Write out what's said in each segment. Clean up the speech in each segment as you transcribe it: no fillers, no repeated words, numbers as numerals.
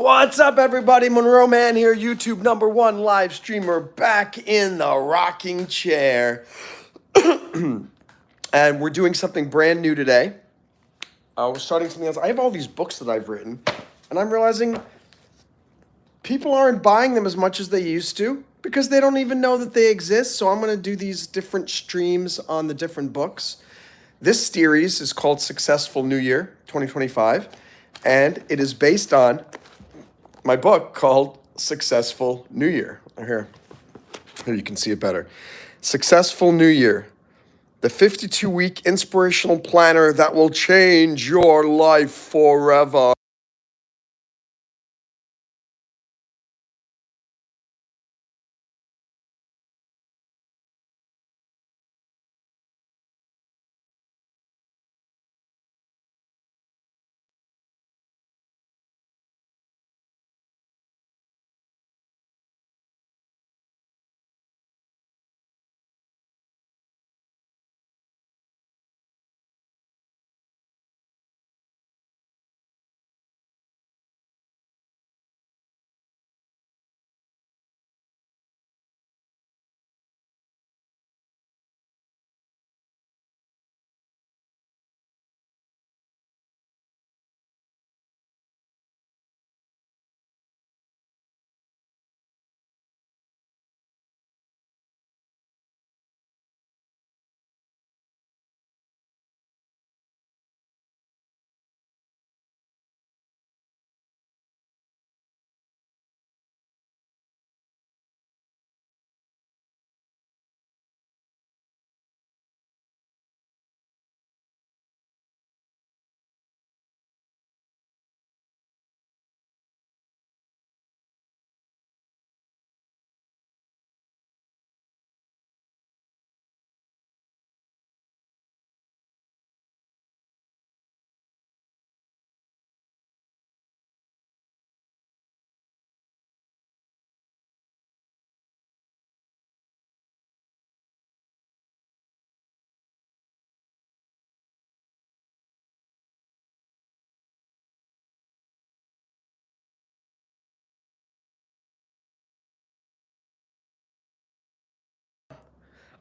What's up, everybody? Monroe Mann here, YouTube #1 live streamer, back in the rocking chair. And we're doing something brand new today. We're starting something else. I have all these books that I've written, and I'm realizing people aren't buying them as much as they used to because they don't even know that they exist. So I'm going to do these different streams on the different books. This series is called Successful New Year 2025, and it is based on my book called Successful New Year. Here you can see it better. Successful New Year, the 52-week inspirational planner that will change your life forever.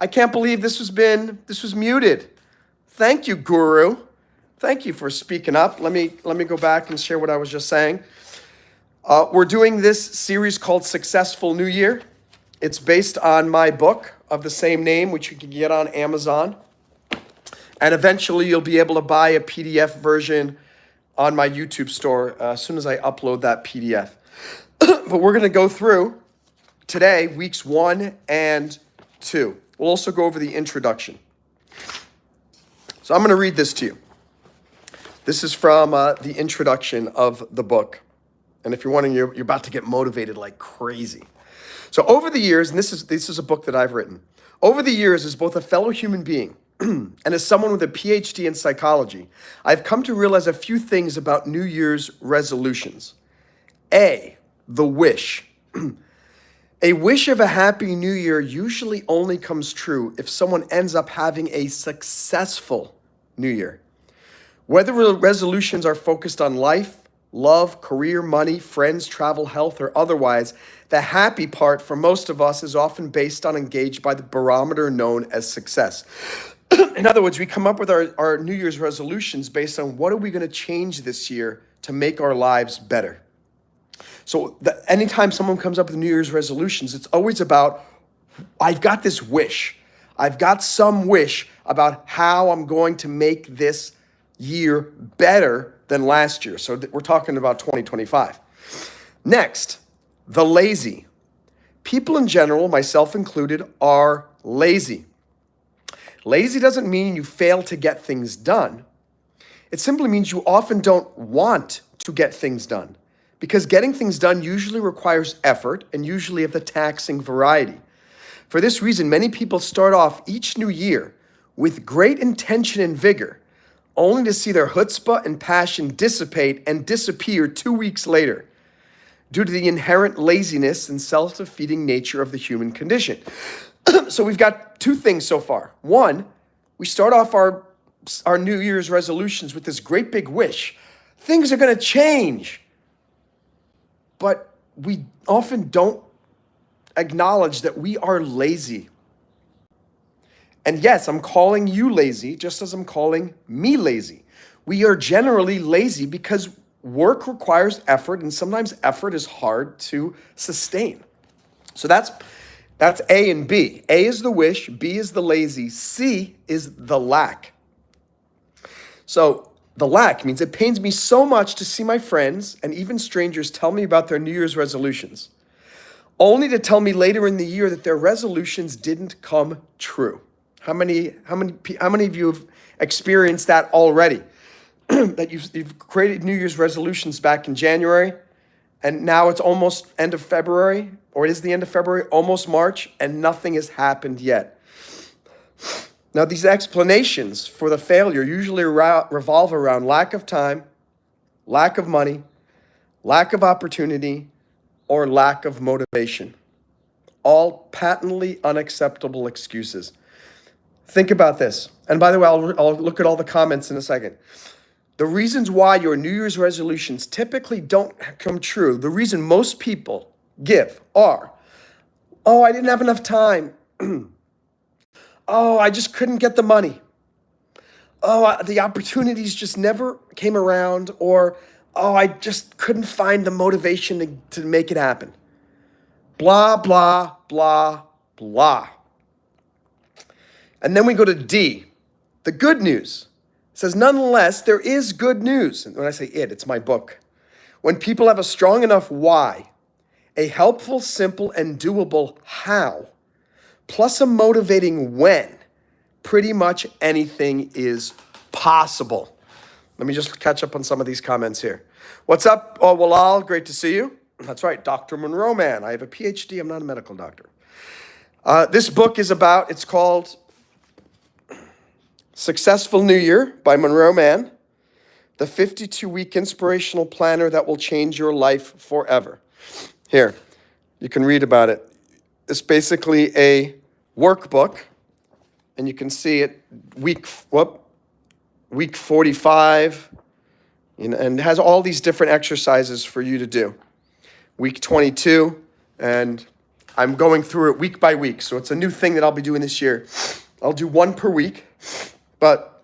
I can't believe this was muted. Thank you, Guru. Thank you for speaking up. Let me go back and share what I was just saying. We're doing this series called Successful New Year. It's based on my book of the same name, which you can get on Amazon. And eventually you'll be able to buy a PDF version on my YouTube store as soon as I upload that PDF. But we're going to go through today weeks 1 and 2. We'll also go over the introduction. So I'm going to read this to you. This is from the introduction of the book. And if you're wondering, you're about to get motivated like crazy. So over the years, and this is a book that I've written, over the years as both a fellow human being and as someone with a PhD in psychology, I've come to realize a few things about New Year's resolutions. A, the wish. A wish of a happy new year usually only comes true if someone ends up having a successful new year. Whether resolutions are focused on life, love, career, money, friends, travel, health, or otherwise, the happy part for most of us is often based on engaged by the barometer known as success. In other words, we come up with our New Year's resolutions based on what are we going to change this year to make our lives better. So anytime someone comes up with New Year's resolutions, it's always about, I've got this wish. I've got some wish about how I'm going to make this year better than last year. So we're talking about 2025. Next, the lazy. People in general, myself included, are lazy. Lazy doesn't mean you fail to get things done. It simply means you often don't want to get things done, because getting things done usually requires effort and usually of the taxing variety. For this reason, many people start off each new year with great intention and vigor, only to see their chutzpah and passion dissipate and disappear 2 weeks later due to the inherent laziness and self-defeating nature of the human condition. So we've got two things so far. One, we start off our New Year's resolutions with this great big wish. Things are going to change. but we often don't acknowledge that we are lazy. And yes, I'm calling you lazy just as I'm calling me lazy. We are generally lazy because work requires effort, and sometimes effort is hard to sustain. So that's A and B. A is the wish, B is the lazy, C is the lack. So the lack means it pains me so much to see my friends and even strangers tell me about their New Year's resolutions, only to tell me later in the year that their resolutions didn't come true. How many of you have experienced that already? That you've created New Year's resolutions back in January, and now it's almost end of February, or it is the end of February, almost March, and nothing has happened yet. Now, these explanations for the failure usually revolve around lack of time, lack of money, lack of opportunity, or lack of motivation. All patently unacceptable excuses. Think about this. And by the way, I'll look at all the comments in a second. The reasons why your New Year's resolutions typically don't come true, the reason most people give are, oh, I didn't have enough time. Oh, I just couldn't get the money. Oh, the opportunities just never came around. Or, oh, I just couldn't find the motivation to make it happen. Blah, blah, blah, blah. And then we go to D, the good news. It says, nonetheless, there is good news. And when I say it's my book. When people have a strong enough why, a helpful, simple, and doable how, plus a motivating when, pretty much anything is possible. Let me just catch up on some of these comments here. What's up, Walal? Great to see you. That's right, Dr. Monroe Mann. I have a PhD. I'm not a medical doctor. This book is it's called Successful New Year by Monroe Mann, the 52-week inspirational planner that will change your life forever. Here, you can read about it. It's basically a workbook, and you can see it week 45, and has all these different exercises for you to do. Week 22, and I'm going through it week by week, so it's a new thing that I'll be doing this year. I'll do one per week, but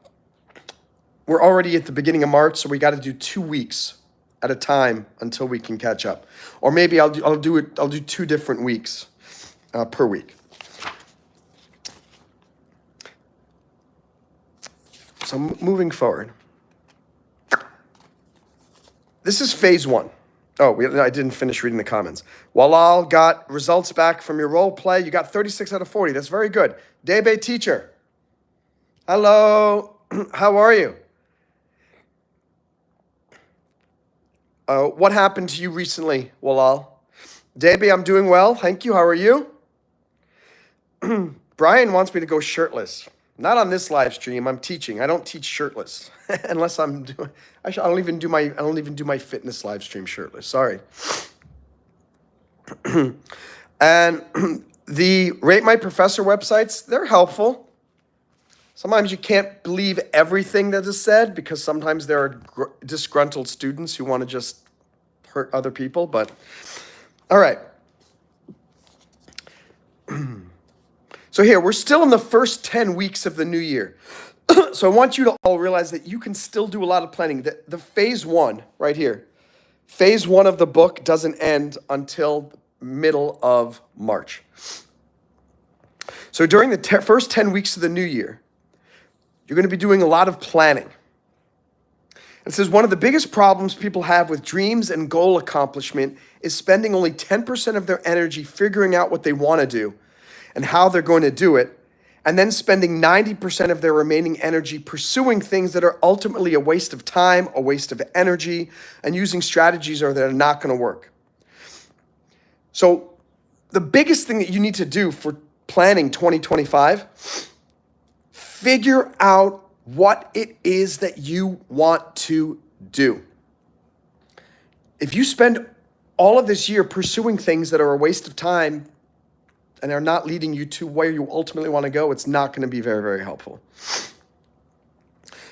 we're already at the beginning of March, so we got to do 2 weeks at a time until we can catch up. Or maybe I'll do 2 different weeks per week. So moving forward, this is phase 1. Oh, I didn't finish reading the comments. Walal got results back from your role play. You got 36 out of 40. That's very good. Debe teacher. Hello. How are you? What happened to you recently, Walal? Debe, I'm doing well. Thank you. How are you? Brian wants me to go shirtless. Not on this live stream. I'm teaching. I don't teach shirtless unless I'm doing. I don't even do my fitness live stream shirtless. Sorry. And the Rate My Professor websites, they're helpful. Sometimes you can't believe everything that is said because sometimes there are disgruntled students who want to just hurt other people. But all right. So here, we're still in the first 10 weeks of the new year. So I want you to all realize that you can still do a lot of planning. The phase 1 right here, phase 1 of the book doesn't end until middle of March. So during the first 10 weeks of the new year, you're going to be doing a lot of planning. It says one of the biggest problems people have with dreams and goal accomplishment is spending only 10% of their energy figuring out what they want to do and how they're going to do it, and then spending 90% of their remaining energy pursuing things that are ultimately a waste of time, a waste of energy, and using strategies that are not going to work. So the biggest thing that you need to do for planning 2025, figure out what it is that you want to do. If you spend all of this year pursuing things that are a waste of time and are not leading you to where you ultimately want to go, it's not going to be very, very helpful.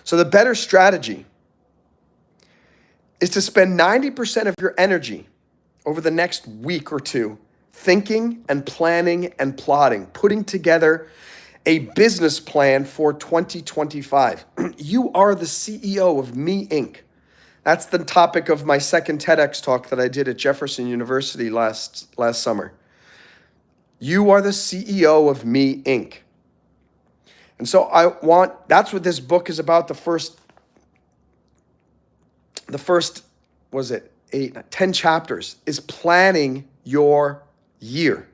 So the better strategy is to spend 90% of your energy over the next week or two, thinking and planning and plotting, putting together a business plan for 2025. You are the CEO of Me Inc. That's the topic of my second TEDx talk that I did at Jefferson University last summer. You are the CEO of Me Inc. And so that's what this book is about. The first was it 10 chapters is planning your year.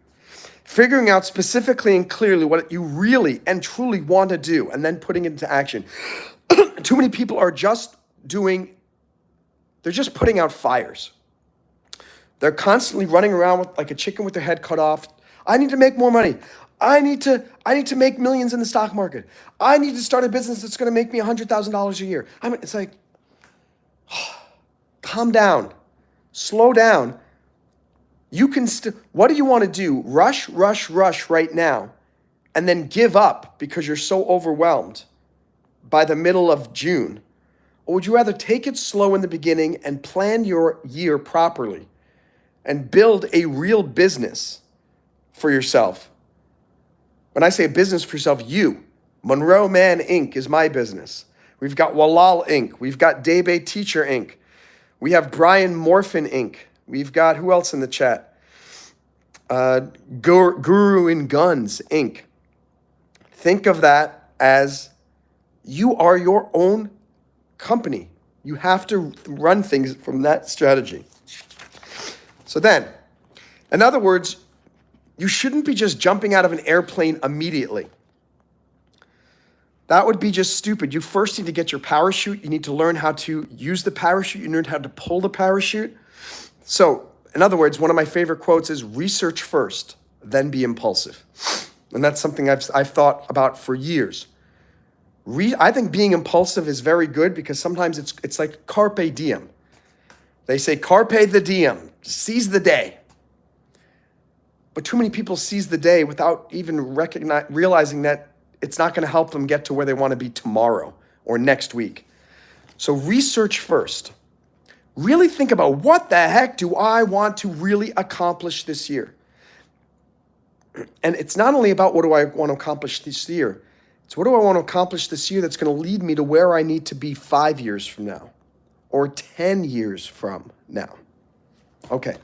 Figuring out specifically and clearly what you really and truly want to do and then putting it into action. Too many people are they're just putting out fires. They're constantly running around like a chicken with their head cut off. I need to make more money. I need to make millions in the stock market. I need to start a business that's going to make me $100,000 a year. It's like, calm down, slow down. You can what do you want to do? Rush right now and then give up because you're so overwhelmed by the middle of June? Or would you rather take it slow in the beginning and plan your year properly and build a real business for yourself? When I say a business for yourself, Monroe Mann Inc. is my business. We've got Walal Inc. We've got Debe Teacher Inc. We have Brian Morphin Inc. We've got, who else in the chat? Guru in Guns Inc. Think of that as you are your own company. You have to run things from that strategy. So then, in other words, you shouldn't be just jumping out of an airplane immediately. That would be just stupid. You first need to get your parachute. You need to learn how to use the parachute. You learn how to pull the parachute. So, in other words, one of my favorite quotes is research first, then be impulsive. And that's something I've thought about for years. I think being impulsive is very good because sometimes it's like carpe diem. They say carpe the diem, seize the day. But too many people seize the day without even realizing that it's not going to help them get to where they want to be tomorrow or next week. So research first. Really think about what the heck do I want to really accomplish this year? And it's not only about what do I want to accomplish this year. It's what do I want to accomplish this year that's going to lead me to where I need to be 5 years from now or 10 years from now. Okay.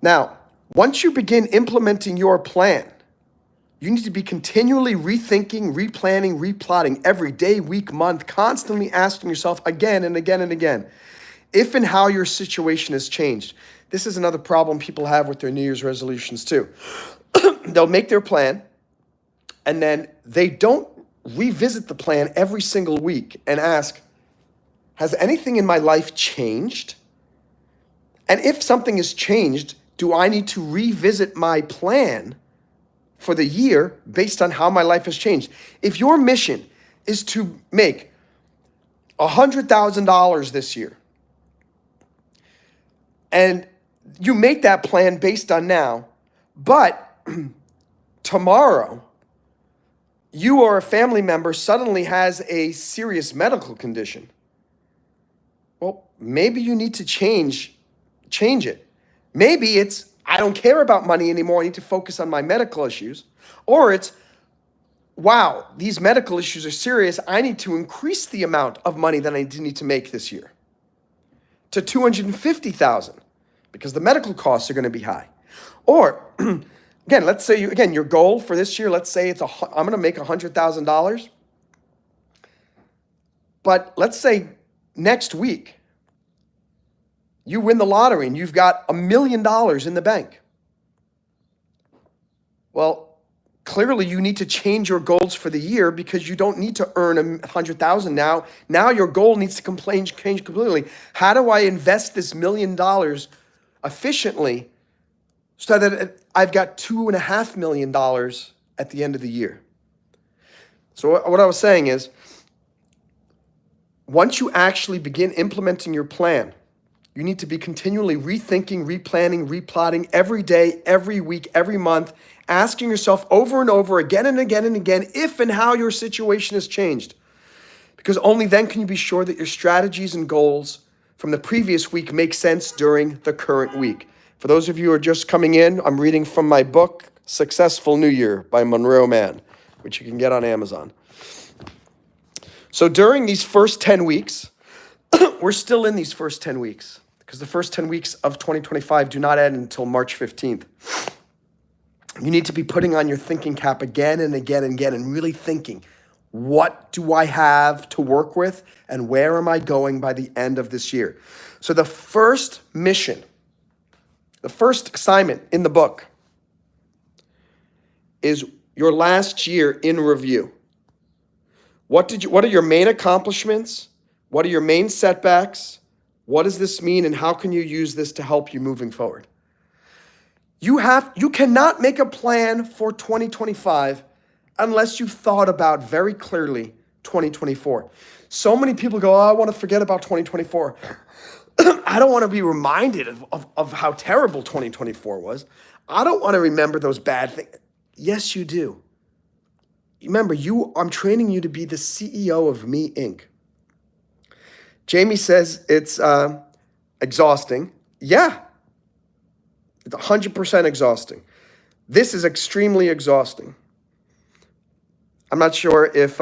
Now, once you begin implementing your plan, you need to be continually rethinking, replanning, replotting every day, week, month, constantly asking yourself again and again and again, if and how your situation has changed. This is another problem people have with their New Year's resolutions too. They'll make their plan, and then they don't revisit the plan every single week and ask, has anything in my life changed? And if something has changed, do I need to revisit my plan for the year based on how my life has changed? If your mission is to make $100,000 this year, and you make that plan based on now, but tomorrow, you or a family member suddenly has a serious medical condition. Well, maybe you need to change it. Maybe it's, I don't care about money anymore. I need to focus on my medical issues. Or it's, wow, these medical issues are serious. I need to increase the amount of money that I need to make this year to $250,000 because the medical costs are going to be high. Or again, let's say your goal for this year, let's say I'm going to make $100,000. But let's say next week you win the lottery and you've got $1 million in the bank. Well, clearly you need to change your goals for the year because you don't need to earn $100,000 now. Now your goal needs to change completely. How do I invest this $1 million efficiently so that I've got $2.5 million at the end of the year? So what I was saying is, once you actually begin implementing your plan, you need to be continually rethinking, replanning, replotting every day, every week, every month, asking yourself over and over again and again and again if and how your situation has changed. Because only then can you be sure that your strategies and goals from the previous week make sense during the current week. For those of you who are just coming in, I'm reading from my book, Successful New Year by Monroe Mann, which you can get on Amazon. So during these first 10 weeks, we're still in these first 10 weeks because the first 10 weeks of 2025 do not end until March 15th. You need to be putting on your thinking cap again and again and again and really thinking, what do I have to work with and where am I going by the end of this year? So the first mission, the first assignment in the book is your last year in review. What are your main accomplishments? What are your main setbacks? What does this mean and how can you use this to help you moving forward? You cannot make a plan for 2025 unless you've thought about very clearly 2024. So many people go, oh, I want to forget about 2024. I don't want to be reminded of how terrible 2024 was. I don't want to remember those bad things. Yes, you do. Remember, I'm training you to be the CEO of Me, Inc. Jamie says it's exhausting. Yeah. It's 100% exhausting. This is extremely exhausting. I'm not sure if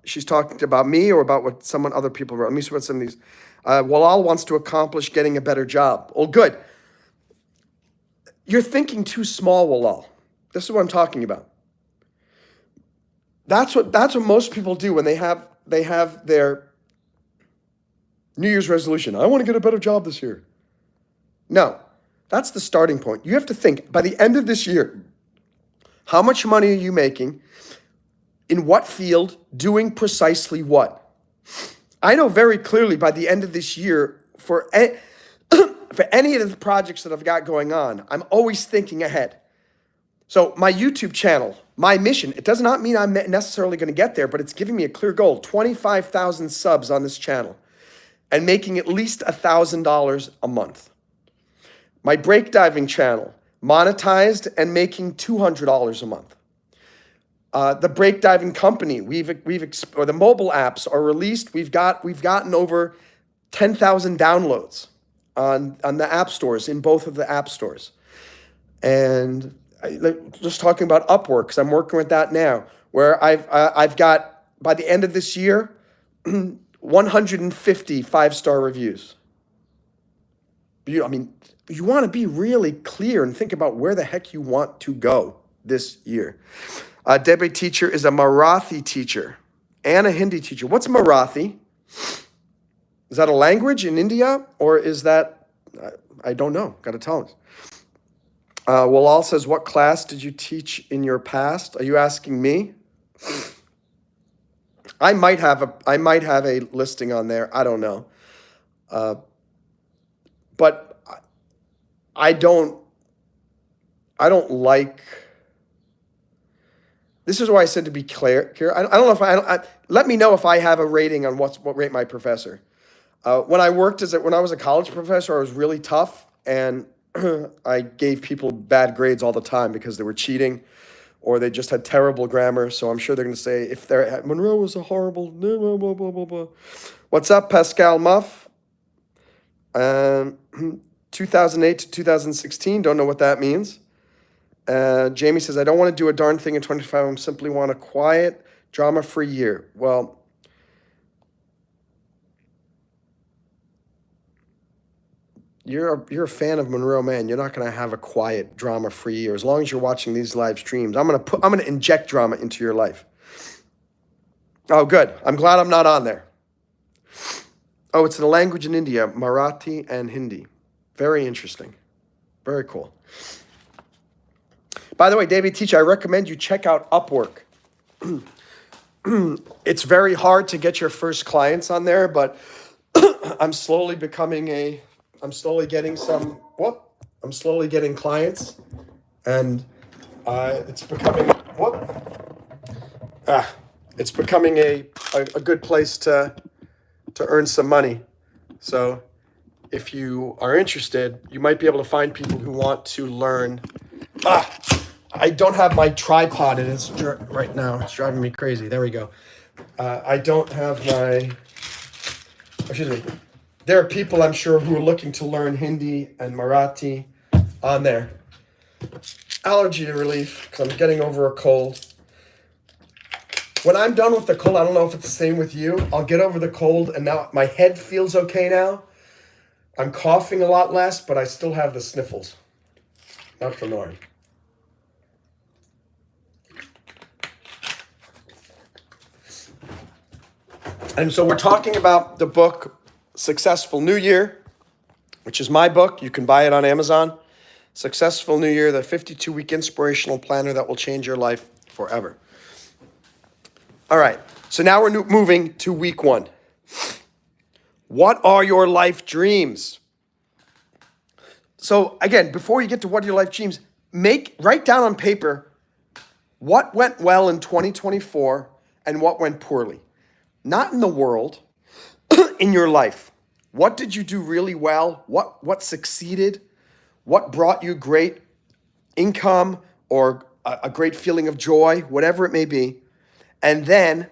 she's talking about me or about what other people wrote. Let me see what some of these. Walal wants to accomplish getting a better job. Oh, good. You're thinking too small, Walal. This is what I'm talking about. That's what most people do when they have their New Year's resolution. I want to get a better job this year. No. That's the starting point. You have to think, by the end of this year, how much money are you making? In what field? Doing precisely what? I know very clearly by the end of this year, for any of the projects that I've got going on, I'm always thinking ahead. So my YouTube channel, my mission, it does not mean I'm necessarily going to get there, but it's giving me a clear goal, 25,000 subs on this channel and making at least $1,000 a month. My breakdiving channel, monetized and making $200 a month. The breakdiving company, or the mobile apps are released. We've gotten over 10,000 downloads on the app stores, in both of the app stores. And just talking about Upwork, because I'm working with that now, where I've got, by the end of this year, 150 five-star reviews. You want to be really clear and think about where the heck you want to go this year. Debbie teacher is a Marathi teacher and a Hindi teacher. What's Marathi? Is that a language in India or is that, I don't know, got to tell us. Walal says, what class did you teach in your past? Are you asking me? I might have a listing on there. I don't know. But I don't like, this is why I said to be clear. I don't know if let me know if I have a rating on what rate my professor. When I was a college professor, I was really tough and I gave people bad grades all the time because they were cheating or they just had terrible grammar. So I'm sure they're going to say, Monroe was a horrible, blah, blah, blah, blah, blah. What's up, Pascal Muff? 2008 to 2016, don't know what that means. Jamie says, I don't want to do a darn thing in 25. I simply want a quiet, drama-free year. Well, you're a fan of Monroe Mann. You're not going to have a quiet, drama-free year. As long as you're watching these live streams, I'm going to inject drama into your life. Oh, good. I'm glad I'm not on there. Oh, it's the language in India, Marathi and Hindi. Very interesting. Very cool. By the way, David Teacher, I recommend you check out Upwork. It's very hard to get your first clients on there, but I'm slowly getting clients, and it's becoming a good place to earn some money. So if you are interested, you might be able to find people who want to learn. I don't have my tripod in it right now. It's driving me crazy. There we go. I don't have There are people, I'm sure, who are looking to learn Hindi and Marathi on there. Allergy relief, because I'm getting over a cold. When I'm done with the cold, I don't know if it's the same with you. I'll get over the cold, and now my head feels okay now. I'm coughing a lot less, but I still have the sniffles. That's annoying. And so we're talking about the book Successful New Year, which is my book. You can buy it on Amazon. Successful New Year, the 52-week inspirational planner that will change your life forever. All right, so now we're moving to week 1. What are your life dreams? So again, before you get to what are your life dreams, write down on paper what went well in 2024 and what went poorly. Not in the world, in your life. What did you do really well? What succeeded? What brought you great income or a great feeling of joy, whatever it may be. And then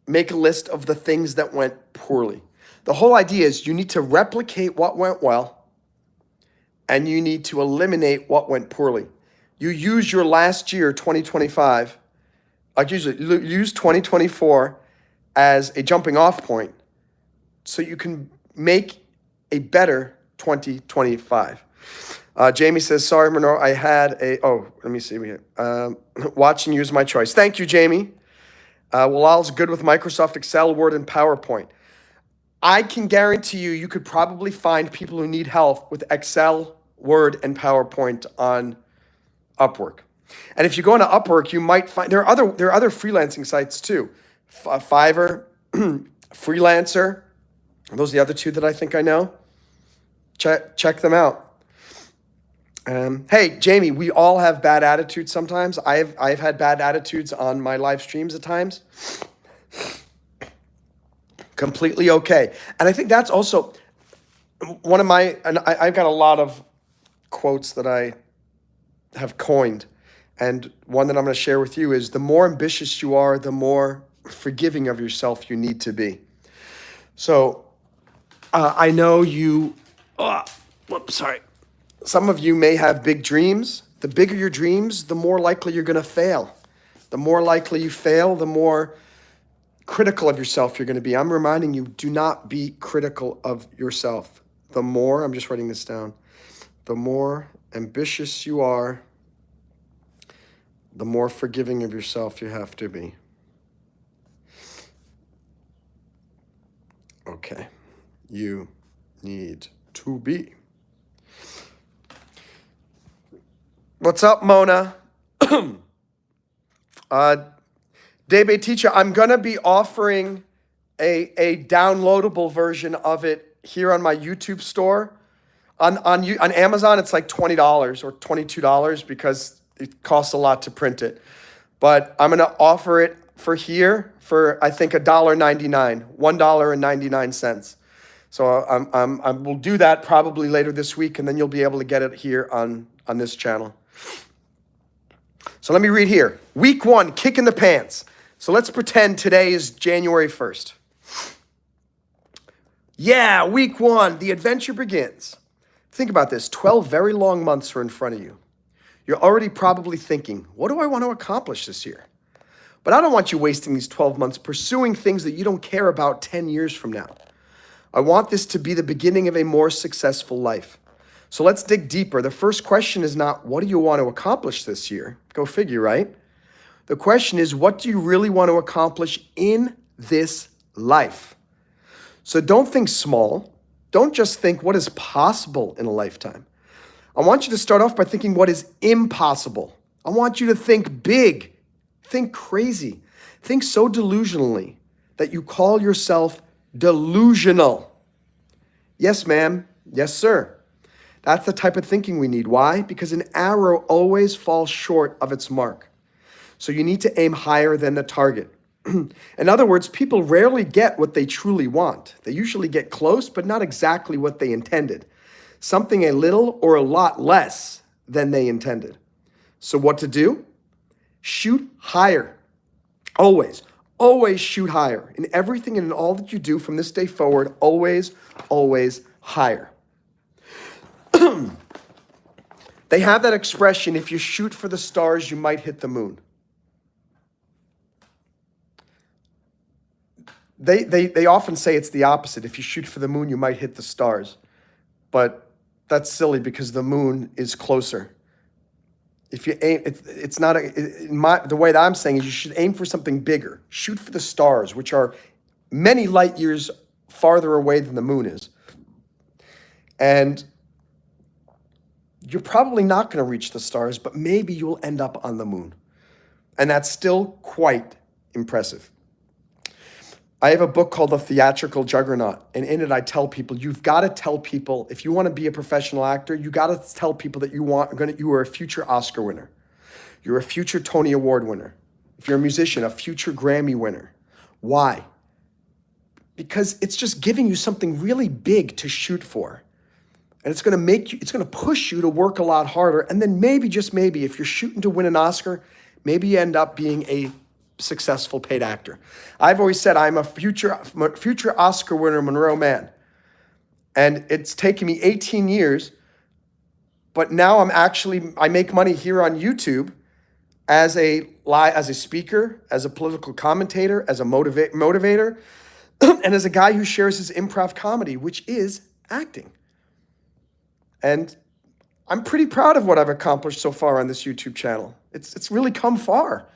make a list of the things that went poorly. The whole idea is you need to replicate what went well and you need to eliminate what went poorly. You use your last year, 2025, use 2024 as a jumping off point so you can make a better 2025. Jamie says, sorry, Monroe, I had let me see here. Watching you is my choice. Thank you, Jamie. Walal's good with Microsoft Excel, Word, and PowerPoint. I can guarantee you could probably find people who need help with Excel, Word, and PowerPoint on Upwork. And if you go into Upwork, you might find there are other freelancing sites too. Fiverr, Freelancer. Those are the other two that I think I know. Check them out. Hey, Jamie, we all have bad attitudes sometimes. I've had bad attitudes on my live streams at times. Completely okay. And I think that's also one of I've got a lot of quotes that I have coined. And one that I'm going to share with you is the more ambitious you are, the more forgiving of yourself you need to be. So I know some of you may have big dreams. The bigger your dreams, the more likely you're going to fail. The more likely you fail, the more critical of yourself you're going to be. I'm reminding you, do not be critical of yourself. I'm just writing this down, the more ambitious you are, the more forgiving of yourself you have to be. Okay, you need to be. What's up, Mona? Debe Teacher, I'm going to be offering a downloadable version of it here on my YouTube store. On Amazon, it's like $20 or $22 because it costs a lot to print it. But I'm going to offer it for I think $1.99, $1.99. So I will do that probably later this week, and then you'll be able to get it here on this channel. So let me read here. Week 1, kick in the pants. So let's pretend today is January 1st. Yeah, week 1, the adventure begins. Think about this. 12 very long months are in front of you. You're already probably thinking, what do I want to accomplish this year? But I don't want you wasting these 12 months pursuing things that you don't care about 10 years from now. I want this to be the beginning of a more successful life. So let's dig deeper. The first question is not, what do you want to accomplish this year? Go figure, right? The question is, what do you really want to accomplish in this life? So don't think small. Don't just think what is possible in a lifetime. I want you to start off by thinking what is impossible. I want you to think big, think crazy, think so delusionally that you call yourself delusional. Yes, ma'am. Yes, sir. That's the type of thinking we need. Why? Because an arrow always falls short of its mark. So you need to aim higher than the target. In other words, people rarely get what they truly want. They usually get close, but not exactly what they intended. Something a little or a lot less than they intended. So what to do? Shoot higher. Always. Always shoot higher. In everything and in all that you do from this day forward, always, always higher. They have that expression, if you shoot for the stars, you might hit the moon. They often say it's the opposite. If you shoot for the moon, you might hit the stars. But that's silly because the moon is closer. If you aim, it's not the way that I'm saying is you should aim for something bigger. Shoot for the stars, which are many light years farther away than the moon is. And you're probably not going to reach the stars, but maybe you'll end up on the moon. And that's still quite impressive. I have a book called The Theatrical Juggernaut, and in it I tell people, you've got to tell people, if you want to be a professional actor, you got to tell people that you are a future Oscar winner. You're a future Tony Award winner. If you're a musician, a future Grammy winner. Why? Because it's just giving you something really big to shoot for. And it's going to push you to work a lot harder. And then maybe, just maybe, if you're shooting to win an Oscar, maybe you end up being a successful paid actor. I've always said I'm a future Oscar winner, Monroe Mann. And it's taken me 18 years, but now I make money here on YouTube as a speaker, as a political commentator, as a motivator, and as a guy who shares his improv comedy, which is acting. And I'm pretty proud of what I've accomplished so far on this YouTube channel. It's really come far.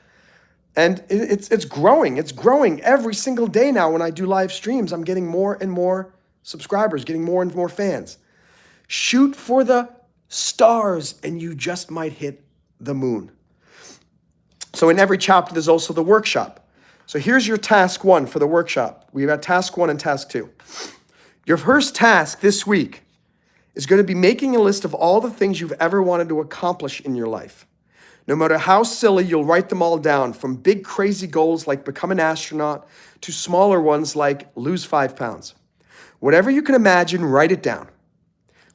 And it's growing. It's growing every single day now. When I do live streams, I'm getting more and more subscribers, getting more and more fans. Shoot for the stars and you just might hit the moon. So in every chapter, there's also the workshop. So here's your task 1 for the workshop. We've got task 1 and task 2. Your first task this week is going to be making a list of all the things you've ever wanted to accomplish in your life. No matter how silly, you'll write them all down, from big crazy goals like become an astronaut to smaller ones like lose 5 pounds. Whatever you can imagine, write it down.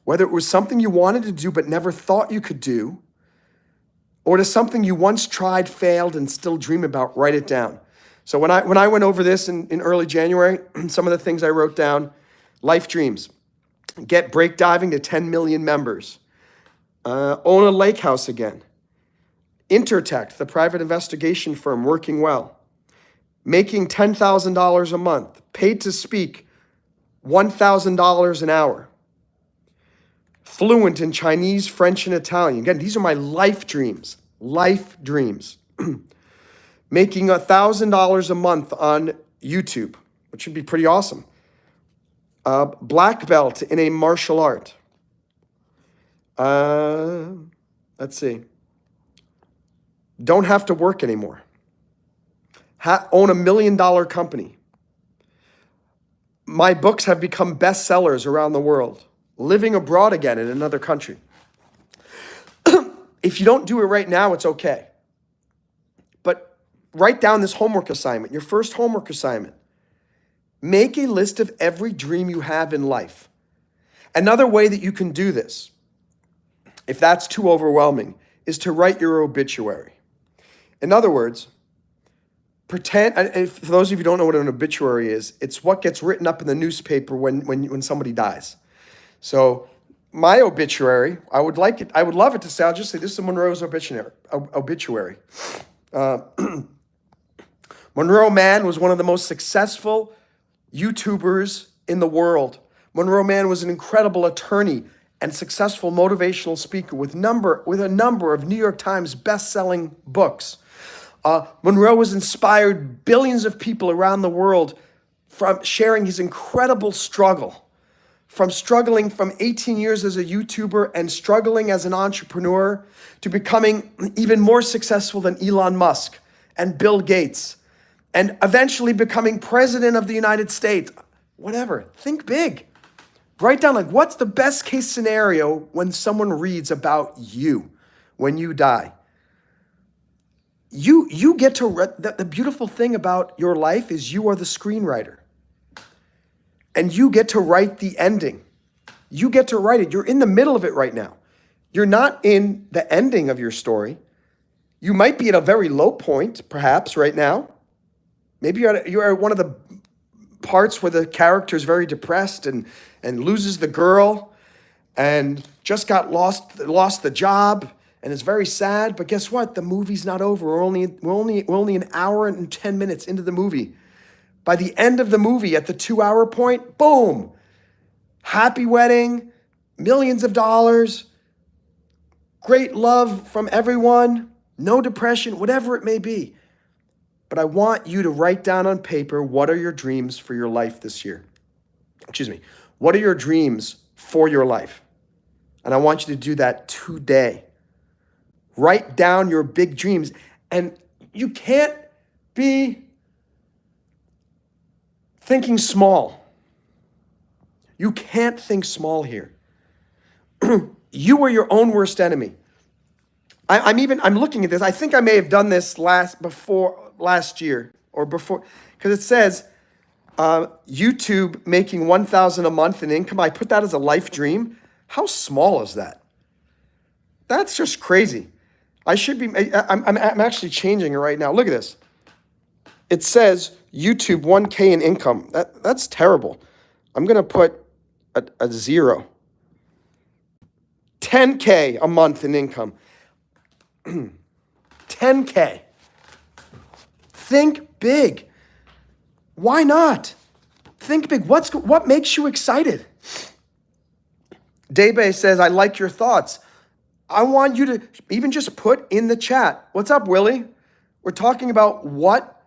Whether it was something you wanted to do but never thought you could do, or to something you once tried, failed, and still dream about, write it down. So when I went over this in early January, some of the things I wrote down: life dreams, get break diving to 10 million members, own a lake house again, Intertect, the private investigation firm, working well, making $10,000 a month, paid to speak $1,000 an hour, fluent in Chinese, French, and Italian. Again, these are my life dreams, making $1,000 a month on YouTube, which would be pretty awesome. Black belt in a martial art. Let's see. Don't have to work anymore. Own $1 million company. My books have become bestsellers around the world. Living abroad again in another country. If you don't do it right now, it's okay. But write down this homework assignment, your first homework assignment. Make a list of every dream you have in life. Another way that you can do this, if that's too overwhelming, is to write your obituary. In other words, pretend, and for those of you who don't know what an obituary is, it's what gets written up in the newspaper when somebody dies. So my obituary, I would love it to say, I'll just say this is Monroe's obituary. Monroe Mann was one of the most successful YouTubers in the world. Monroe Mann was an incredible attorney and successful motivational speaker with a number of New York Times best-selling books. Monroe has inspired billions of people around the world from sharing his incredible struggle, from struggling from 18 years as a YouTuber and struggling as an entrepreneur to becoming even more successful than Elon Musk and Bill Gates, and eventually becoming president of the United States. Whatever, think big. Write down, like, what's the best case scenario when someone reads about you when you die? You get to, the beautiful thing about your life is you are the screenwriter. And you get to write the ending. You get to write it. You're in the middle of it right now. You're not in the ending of your story. You might be at a very low point, perhaps, right now. Maybe you're at one of the parts where the character is very depressed and loses the girl and just got lost the job and is very sad. But guess what? The movie's not over. We're only an hour and 10 minutes into the movie. By the end of the movie, at the 2-hour point, boom, happy wedding, millions of dollars, great love from everyone, no depression, whatever it may be. But I want you to write down on paper, what are your dreams for your life this year? Excuse me. What are your dreams for your life? And I want you to do that today. Write down your big dreams. And you can't be thinking small. You can't think small here. You are your own worst enemy. I'm looking at this. I think I may have done this last year or before, because it says YouTube making $1,000 a month in income. I put that as a life dream. How small is that? That's just crazy. I'm actually changing it right now. Look at this. It says YouTube 1K in income. That's terrible. I'm gonna put a 0. 10K a month in income. 10K. Think big. Why not? Think big. What makes you excited? Debe says, I like your thoughts. I want you to even just put in the chat. What's up, Willie? We're talking about what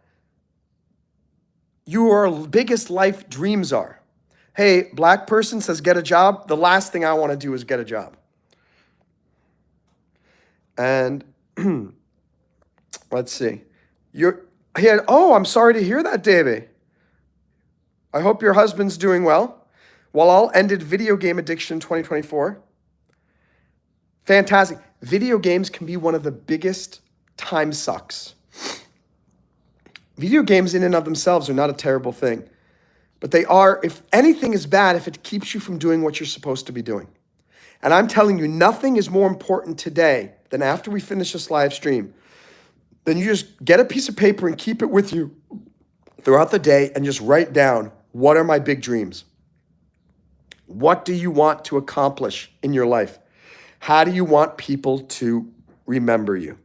your biggest life dreams are. Hey, black person says get a job. The last thing I want to do is get a job. And let's see. I'm sorry to hear that, Davey. I hope your husband's doing well. Walal ended video game addiction in 2024. Fantastic. Video games can be one of the biggest time sucks. Video games in and of themselves are not a terrible thing. But they are, if anything is bad, if it keeps you from doing what you're supposed to be doing. And I'm telling you, nothing is more important today than after we finish this live stream, then you just get a piece of paper and keep it with you throughout the day and just write down, what are my big dreams? What do you want to accomplish in your life? How do you want people to remember you?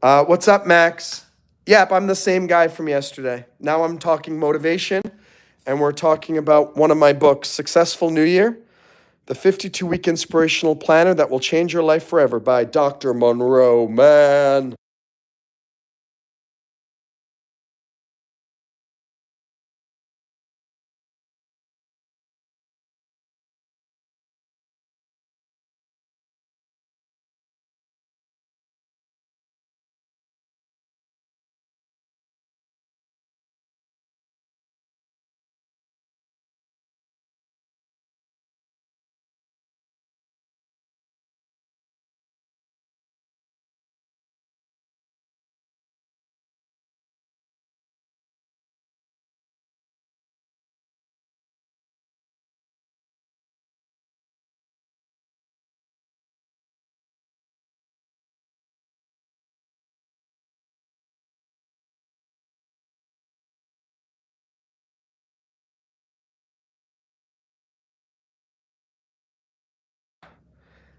What's up, Max? Yep, I'm the same guy from yesterday. Now I'm talking motivation, and we're talking about one of my books, Successful New Year, the 52-week inspirational planner that will change your life forever by Dr. Monroe Mann.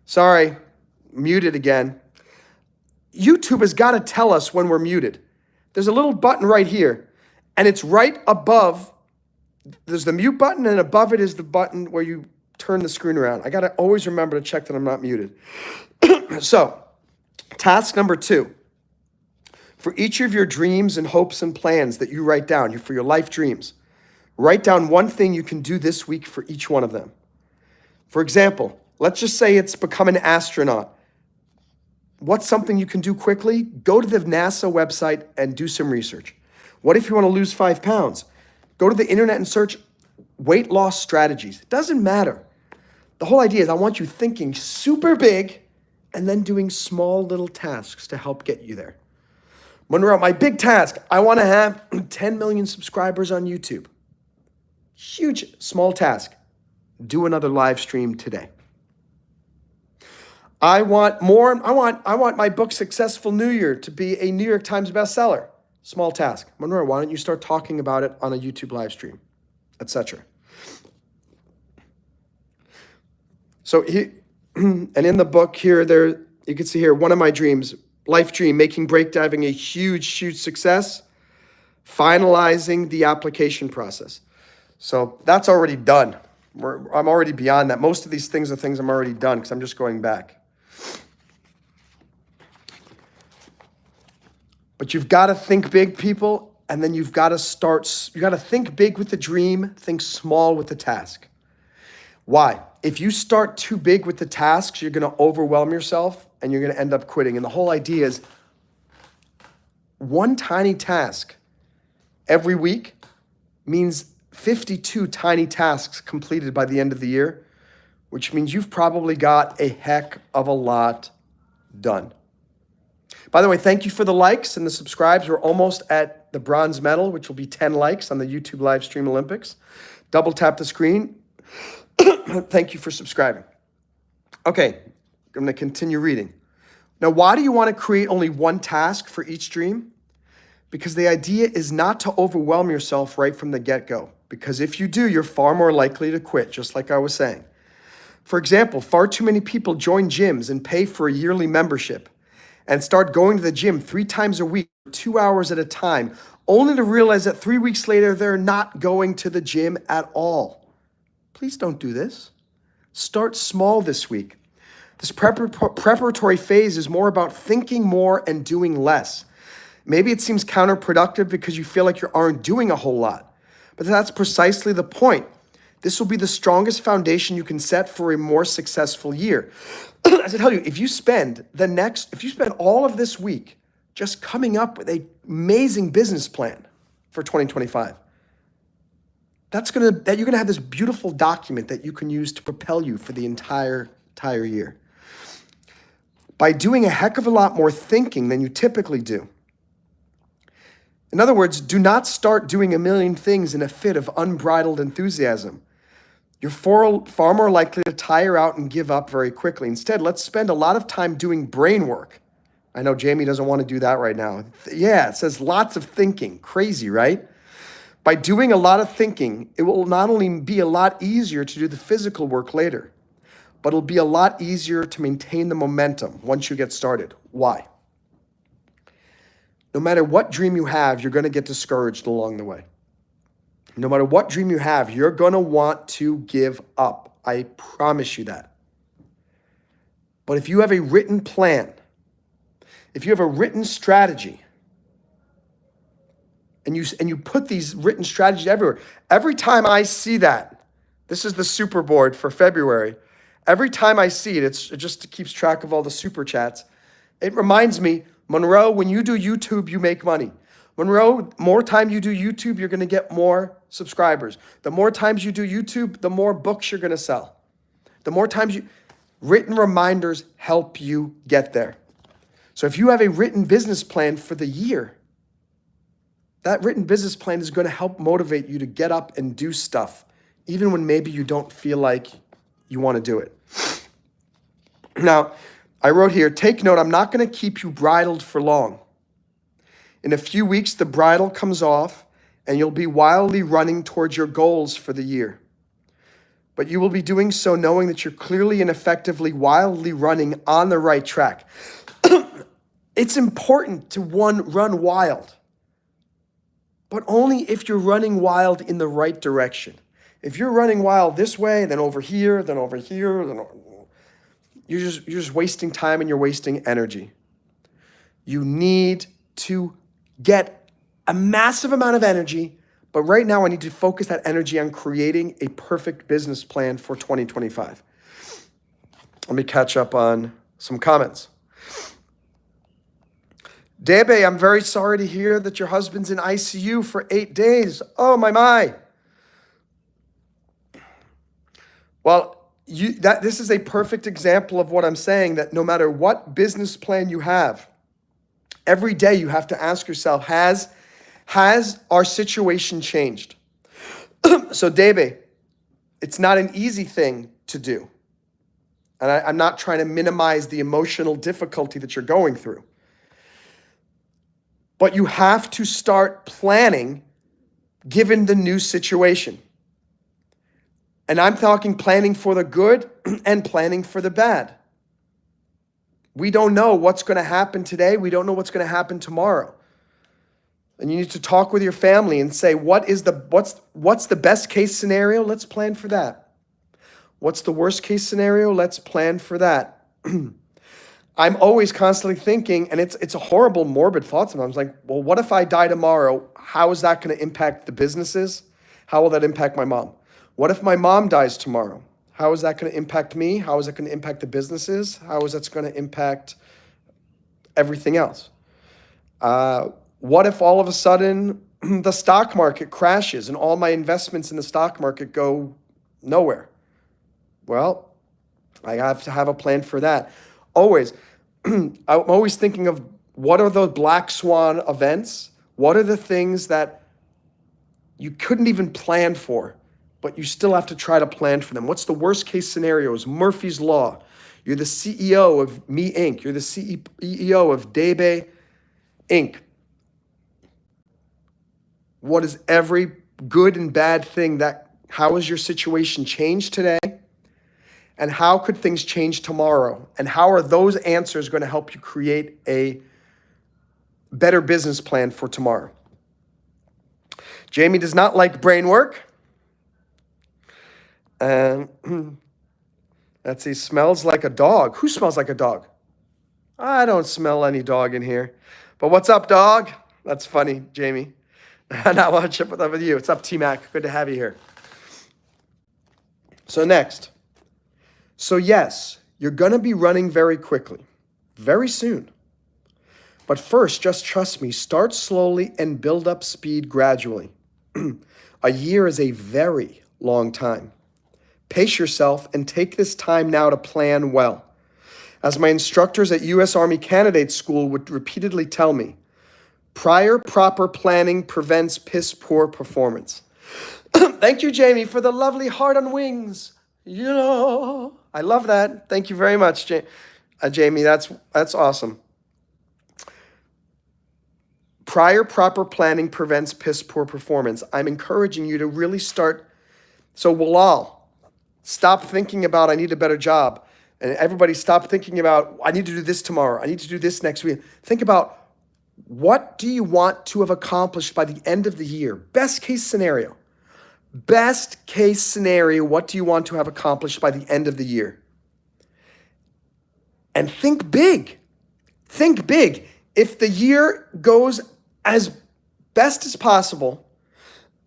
Sorry, muted again. YouTube has got to tell us when we're muted. There's a little button right here, and it's right above. There's the mute button, and above it is the button where you turn the screen around. I got to always remember to check that I'm not muted. So, task number 2. For each of your dreams and hopes and plans that you write down, for your life dreams, write down one thing you can do this week for each one of them. For example, let's just say it's become an astronaut. What's something you can do quickly? Go to the NASA website and do some research. What if you want to lose 5 pounds? Go to the internet and search weight loss strategies. It doesn't matter. The whole idea is I want you thinking super big and then doing small little tasks to help get you there. Monroe, my big task, I want to have 10 million subscribers on YouTube. Huge, small task. Do another live stream today. I want more. I want my book, Successful New Year, to be a New York Times bestseller. Small task. Monroe, why don't you start talking about it on a YouTube live stream, etc. So he, and in the book here, there you can see here, one of my dreams, life dream, making breakdiving a huge success, finalizing the application process. So that's already done. I'm already beyond that. Most of these things are things I'm already done because I'm just going back. But you've got to think big, people, and then you've got to think big with the dream, think small with the task. Why? If you start too big with the tasks, you're going to overwhelm yourself and you're going to end up quitting. And the whole idea is one tiny task every week means 52 tiny tasks completed by the end of the year, which means you've probably got a heck of a lot done. By the way, thank you for the likes and the subscribes. We're almost at the bronze medal, which will be 10 likes on the YouTube live stream Olympics. Double tap the screen. Thank you for subscribing. Okay, I'm going to continue reading. Now, why do you want to create only one task for each dream? Because the idea is not to overwhelm yourself right from the get-go. Because if you do, you're far more likely to quit, just like I was saying. For example, far too many people join gyms and pay for a yearly membership and start going to the gym 3 times a week, 2 hours at a time, only to realize that 3 weeks later, they're not going to the gym at all. Please don't do this. Start small this week. This preparatory phase is more about thinking more and doing less. Maybe it seems counterproductive because you feel like you aren't doing a whole lot, but that's precisely the point. This will be the strongest foundation you can set for a more successful year. As I tell you, if you spend all of this week just coming up with an amazing business plan for 2025, you're gonna have this beautiful document that you can use to propel you for the entire year. By doing a heck of a lot more thinking than you typically do. In other words, do not start doing a million things in a fit of unbridled enthusiasm. You're far more likely to tire out and give up very quickly. Instead, let's spend a lot of time doing brain work. I know Jamie doesn't want to do that right now. Yeah, it says lots of thinking. Crazy, right? By doing a lot of thinking, it will not only be a lot easier to do the physical work later, but it'll be a lot easier to maintain the momentum once you get started. Why? No matter what dream you have, you're going to get discouraged along the way. No matter what dream you have, you're going to want to give up. I promise you that. But if you have a written plan, if you have a written strategy, and you put these written strategies everywhere, every time I see that, this is the super board for February. Every time I see it, it just keeps track of all the super chats. It reminds me, Monroe, when you do YouTube, you make money. Monroe, more time you do YouTube, you're going to get more subscribers. The more times you do YouTube, the more books you're going to sell. The more times written reminders help you get there. So if you have a written business plan for the year, that written business plan is going to help motivate you to get up and do stuff, even when maybe you don't feel like you want to do it. Now, I wrote here, take note, I'm not going to keep you bridled for long. In a few weeks, the bridle comes off and you'll be wildly running towards your goals for the year. But you will be doing so knowing that you're clearly and effectively wildly running on the right track. It's important to run wild, but only if you're running wild in the right direction. If you're running wild this way, then over here, then over here, then you're just wasting time and you're wasting energy. You need to get a massive amount of energy, but right now I need to focus that energy on creating a perfect business plan for 2025. Let me catch up on some comments. Debe, I'm very sorry to hear that your husband's in ICU for 8 days. Oh, my. Well, this is a perfect example of what I'm saying, that no matter what business plan you have, every day you have to ask yourself, has our situation changed? So, Debe, it's not an easy thing to do. And I'm not trying to minimize the emotional difficulty that you're going through. but you have to start planning given the new situation. And I'm talking planning for the good and planning for the bad. We don't know what's going to happen today. We don't know what's going to happen tomorrow. And you need to talk with your family and say, what's the best case scenario? Let's plan for that. What's the worst case scenario? Let's plan for that. I'm always constantly thinking, and it's a horrible, morbid thought sometimes, like, well, what if I die tomorrow? How is that going to impact the businesses? How will that impact my mom? What if my mom dies tomorrow? How is that going to impact me? How is that going to impact the businesses? How is that going to impact everything else? What if all of a sudden the stock market crashes and all my investments in the stock market go nowhere? Well, I have to have a plan for that. Always. I'm always thinking of what are the black swan events? What are the things that you couldn't even plan for, but you still have to try to plan for them? What's the worst case scenarios? Murphy's Law. You're the CEO of Me Inc. You're the CEO of Debe Inc. What is every good and bad thing how has your situation changed today? And how could things change tomorrow? And how are those answers going to help you create a better business plan for tomorrow? Jamie does not like brain work. Let's see, smells like a dog. Who smells like a dog? I don't smell any dog in here. But what's up, dog? That's funny, Jamie. Not want to chip it up with you. What's up, T-Mac? Good to have you here. So next. So yes, you're going to be running very quickly, very soon. But first, just trust me, start slowly and build up speed gradually. A year is a very long time. Pace yourself and take this time now to plan well. As my instructors at U.S. Army Candidate School would repeatedly tell me, prior proper planning prevents piss poor performance. Thank you, Jamie, for the lovely heart on wings. Yeah, I love that. Thank you very much, Jamie. That's awesome. Prior proper planning prevents piss poor performance. I'm encouraging you to really start. So we'll all stop thinking about I need a better job. And everybody stop thinking about I need to do this tomorrow. I need to do this next week. Think about what do you want to have accomplished by the end of the year? Best case scenario. Best case scenario, what do you want to have accomplished by the end of the year? And think big. Think big. If the year goes as best as possible,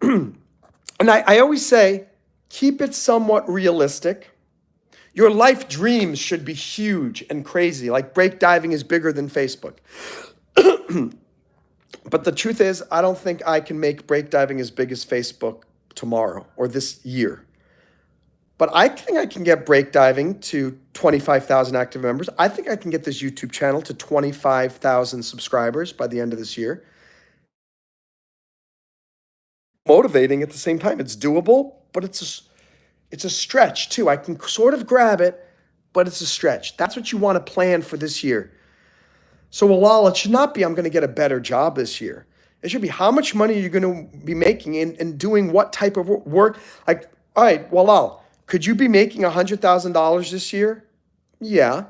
and I always say, keep it somewhat realistic. Your life dreams should be huge and crazy, like break diving is bigger than Facebook. But the truth is, I don't think I can make break diving as big as Facebook tomorrow or this year. But I think I can get break diving to 25,000 active members. I think I can get this YouTube channel to 25,000 subscribers by the end of this year. Motivating at the same time. It's doable, but it's a stretch too. I can sort of grab it, but it's a stretch. That's what you want to plan for this year. So Walal, it should not be I'm going to get a better job this year. It should be how much money are you going to be making and doing what type of work. Like, all right, Walal, could you be making $100,000 this year? Yeah.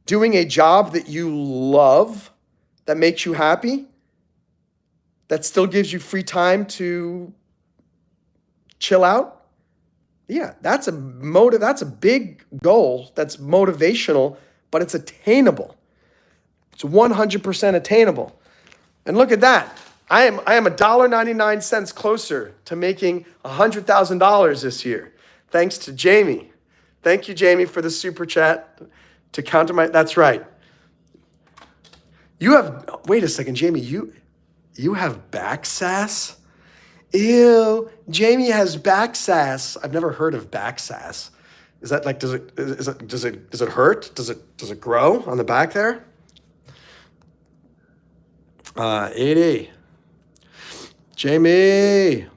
Doing a job that you love, that makes you happy, that still gives you free time to chill out? Yeah, that's a big goal. That's motivational, but it's attainable. It's 100% attainable. And look at that. I am $1.99 closer to making $100,000 this year. Thanks to Jamie. Thank you, Jamie, for the super chat to counter that's right. Wait a second, Jamie, you have back sass? Ew, Jamie has back sass. I've never heard of back sass. Is that like, does it hurt? Does it grow on the back there? 80. Jamie.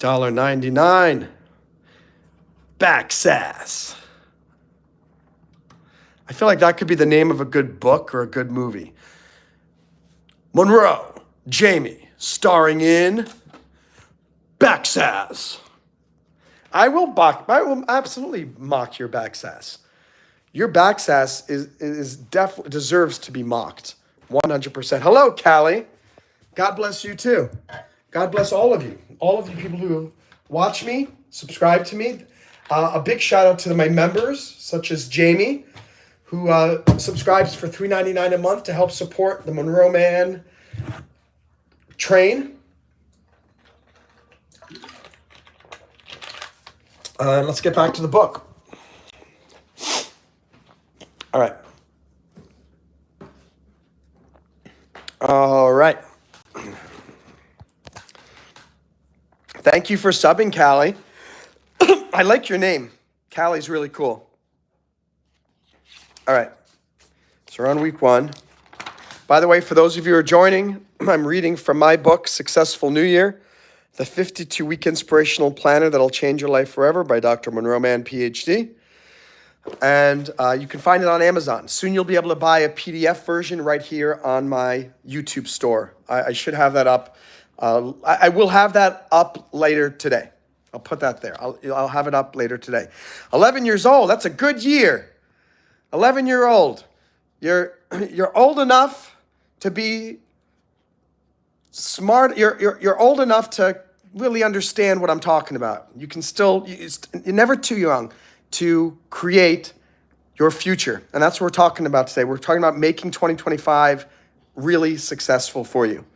$1.99. Back sass. I feel like that could be the name of a good book or a good movie. Monroe, Jamie, starring in Backsass. I will absolutely mock your backsass. Your backsass is definitely deserves to be mocked. 100%. Hello, Callie. God bless you too. God bless all of you. All of you people who watch me, subscribe to me. A big shout out to my members, such as Jamie, who subscribes for $3.99 a month to help support the Monroe Mann train. Let's get back to the book. All right. All right. Thank you for subbing, Callie. I like your name. Callie's really cool. All right. So we're on week 1. By the way, for those of you who are joining, I'm reading from my book, Successful New Year, the 52-week inspirational planner that'll change your life forever by Dr. Monroe Mann, PhD. And you can find it on Amazon. Soon you'll be able to buy a PDF version right here on my YouTube store. I should have that up. I will have that up later today. I'll put that there. I'll have it up later today. 11 years old. That's a good year. 11-year-old. You're old enough to be smart. You're old enough to really understand what I'm talking about. You can still, you're never too young to create your future. And that's what we're talking about today. We're talking about making 2025 really successful for you.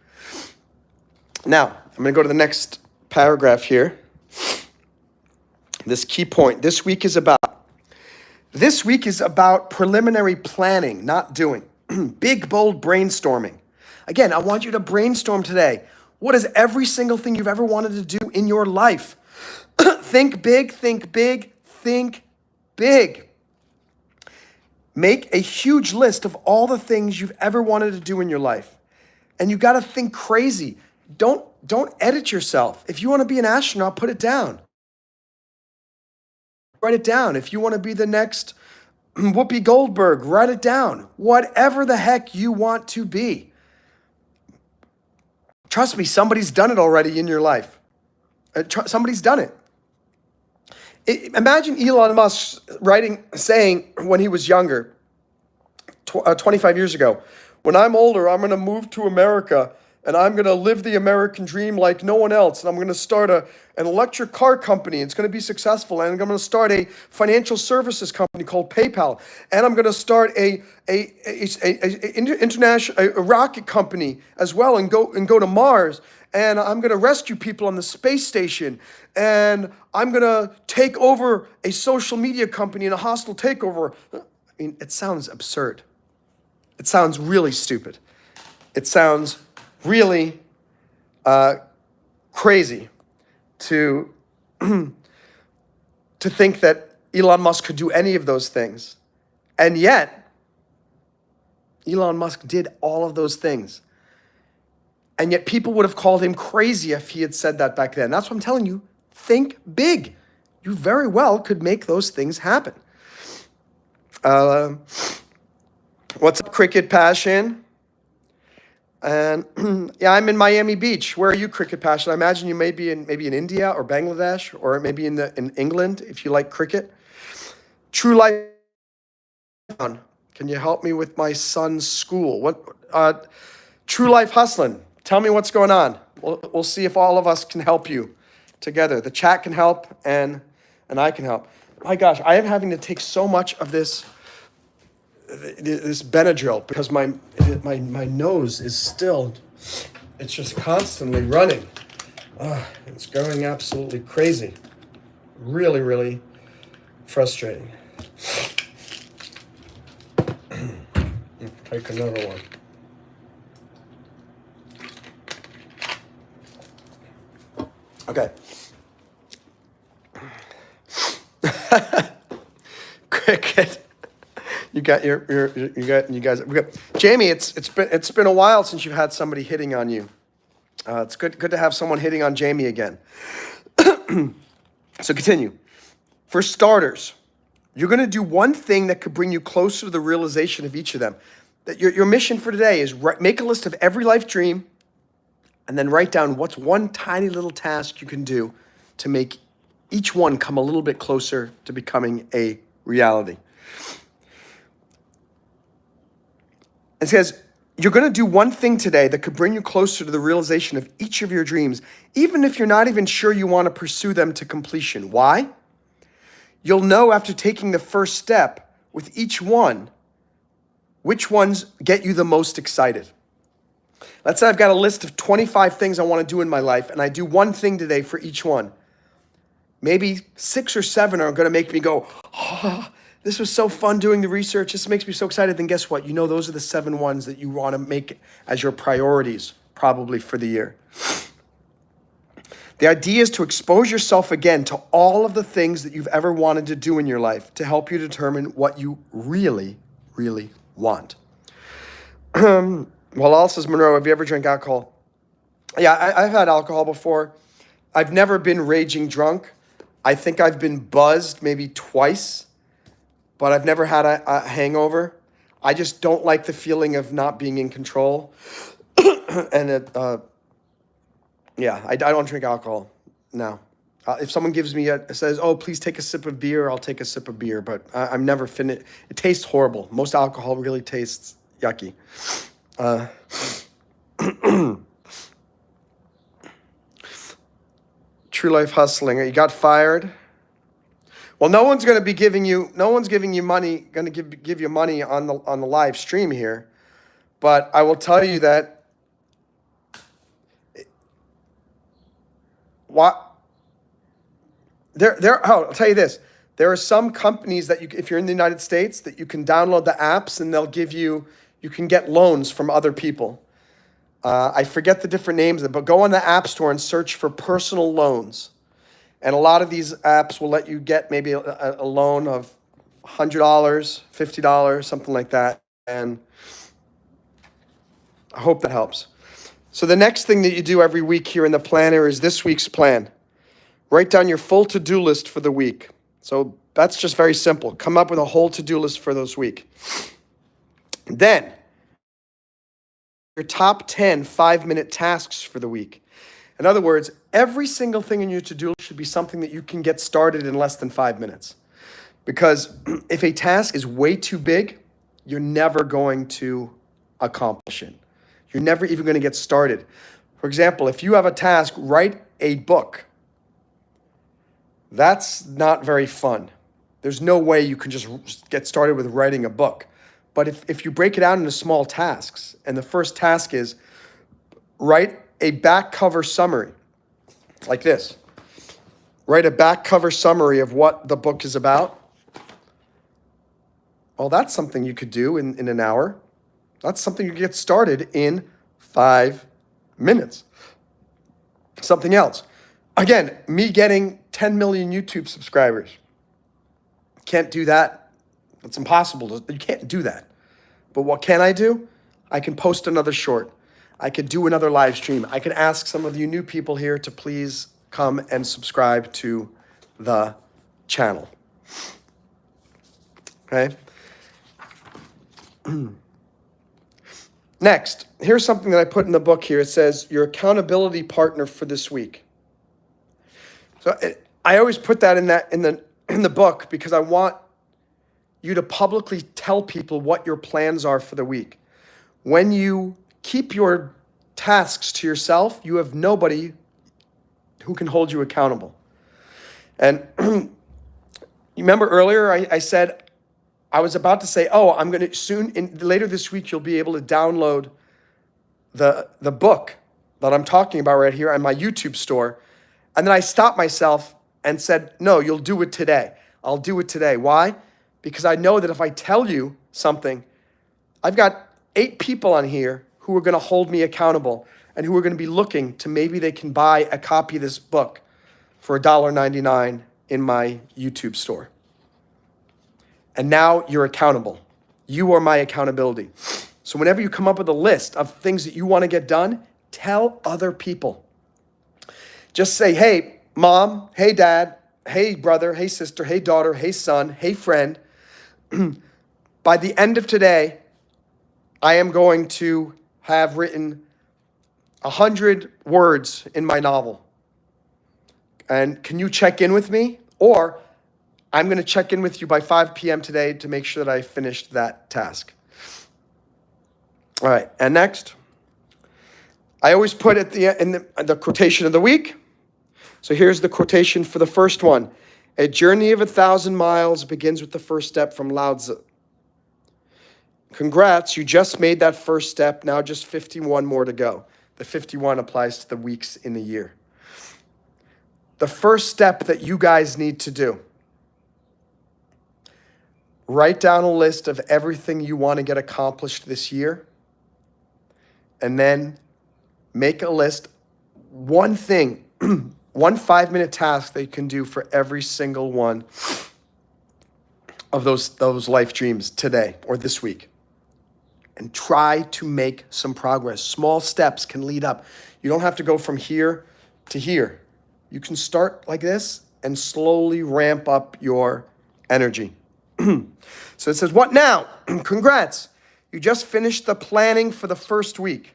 Now, I'm going to go to the next paragraph here. This key point. This week is about preliminary planning, not doing. Big, bold brainstorming. Again, I want you to brainstorm today. What is every single thing you've ever wanted to do in your life? Think big, think big, think big. Make a huge list of all the things you've ever wanted to do in your life. And you got to think crazy. Don't edit yourself. If you want to be an astronaut, put it down. Write it down. If you want to be the next Whoopi Goldberg, write it down. Whatever the heck you want to be. Trust me, somebody's done it already in your life. Somebody's done it. Imagine Elon Musk saying when he was younger, 25 years ago, when I'm older, I'm going to move to America and I'm going to live the American dream like no one else. And I'm going to start an electric car company. It's going to be successful. And I'm going to start a financial services company called PayPal. And I'm going to start a rocket company as well and go to Mars. And I'm going to rescue people on the space station. And I'm going to take over a social media company and a hostile takeover. I mean, it sounds absurd. It sounds really stupid. It sounds really crazy to think that Elon Musk could do any of those things. And yet, Elon Musk did all of those things. And yet people would have called him crazy if he had said that back then. That's what I'm telling you. Think big. You very well could make those things happen. What's up, Cricket Passion? And yeah, I'm in Miami Beach. Where are you, Cricket Passion? I imagine you may be in India or Bangladesh or maybe in England if you like cricket. True Life. Can you help me with my son's school? What? True Life Hustling. Tell me what's going on. We'll see if all of us can help you together. The chat can help and I can help. My gosh, I am having to take so much of this Benadryl because my nose is still, it's just constantly running. It's going absolutely crazy. Really, really frustrating. Take another one. Okay. Cricket. You guys. Jamie, it's been a while since you've had somebody hitting on you. It's good to have someone hitting on Jamie again. So continue. For starters, You're going to do one thing that could bring you closer to the realization of each of them. That your mission for today is make a list of every life dream and then write down what's one tiny little task you can do to make each one come a little bit closer to becoming a reality. It says, you're going to do one thing today that could bring you closer to the realization of each of your dreams, even if you're not even sure you want to pursue them to completion. Why? You'll know after taking the first step with each one, which ones get you the most excited. Let's say I've got a list of 25 things I want to do in my life, and I do one thing today for each one. Maybe 6 or 7 are going to make me go, oh, this was so fun doing the research. This makes me so excited. Then guess what? You know those are the 7 ones that you want to make as your priorities probably for the year. The idea is to expose yourself again to all of the things that you've ever wanted to do in your life to help you determine what you really, really want. Well, also says, Monroe, have you ever drank alcohol? Yeah, I've had alcohol before. I've never been raging drunk. I think I've been buzzed maybe twice, but I've never had a hangover. I just don't like the feeling of not being in control. And I don't drink alcohol. No. If someone gives me says, oh, please take a sip of beer, I'll take a sip of beer, but I'm never finished. It tastes horrible. Most alcohol really tastes yucky. True life hustling. You got fired? Well, no one's going to be giving you money, going to give you money on the live stream here. But I will tell you that I'll tell you this. There are some companies that if you're in the United States, that you can download the apps and they'll give you can get loans from other people. I forget the different names, but go on the App Store and search for personal loans. And a lot of these apps will let you get maybe a loan of $100, $50, something like that. And I hope that helps. So the next thing that you do every week here in the planner is this week's plan. Write down your full to-do list for the week. So that's just very simple. Come up with a whole to-do list for this week. Then, your top 10 5-minute tasks for the week. In other words, every single thing in your to-do list should be something that you can get started in less than 5 minutes. Because if a task is way too big, you're never going to accomplish it. You're never even going to get started. For example, if you have a task, write a book. That's not very fun. There's no way you can just get started with writing a book. But if you break it out into small tasks, and the first task is write a back cover summary, like this. Write a back cover summary of what the book is about. Well, that's something you could do in an hour. That's something you get started in 5 minutes. Something else. Again, me getting 10 million YouTube subscribers. Can't do that. It's impossible. You can't do that. But what can I do? I can post another short. I could do another live stream. I could ask some of you new people here to please come and subscribe to the channel. Okay? Next, here's something that I put in the book here. It says, your accountability partner for this week. So I always put that in the book because I want you to publicly tell people what your plans are for the week. When you keep your tasks to yourself, you have nobody who can hold you accountable. And you remember earlier I said, I was about to say, oh, I'm going to later this week, you'll be able to download the book that I'm talking about right here on my YouTube store. And then I stopped myself and said, no, you'll do it today. I'll do it today. Why? Because I know that if I tell you something, I've got 8 people on here who are going to hold me accountable and who are going to be looking to maybe they can buy a copy of this book for $1.99 in my YouTube store. And now you're accountable. You are my accountability. So whenever you come up with a list of things that you want to get done, tell other people. Just say, hey, Mom, hey, Dad, hey brother, hey sister, hey daughter, hey son, hey friend, by the end of today, I am going to have written 100 words in my novel. And can you check in with me? Or I'm going to check in with you by 5 p.m. today to make sure that I finished that task. All right, and next, I always put at the quotation of the week. So here's the quotation for the first one. A journey of 1,000 miles begins with the first step from Lao Tzu. Congrats, you just made that first step. Now just 51 more to go. The 51 applies to the weeks in the year. The first step that you guys need to do, write down a list of everything you want to get accomplished this year, and then make a list, one thing, one 5-minute task that you can do for every single one of those life dreams today or this week. And try to make some progress. Small steps can lead up. You don't have to go from here to here. You can start like this and slowly ramp up your energy. So it says, what now? Congrats. You just finished the planning for the first week.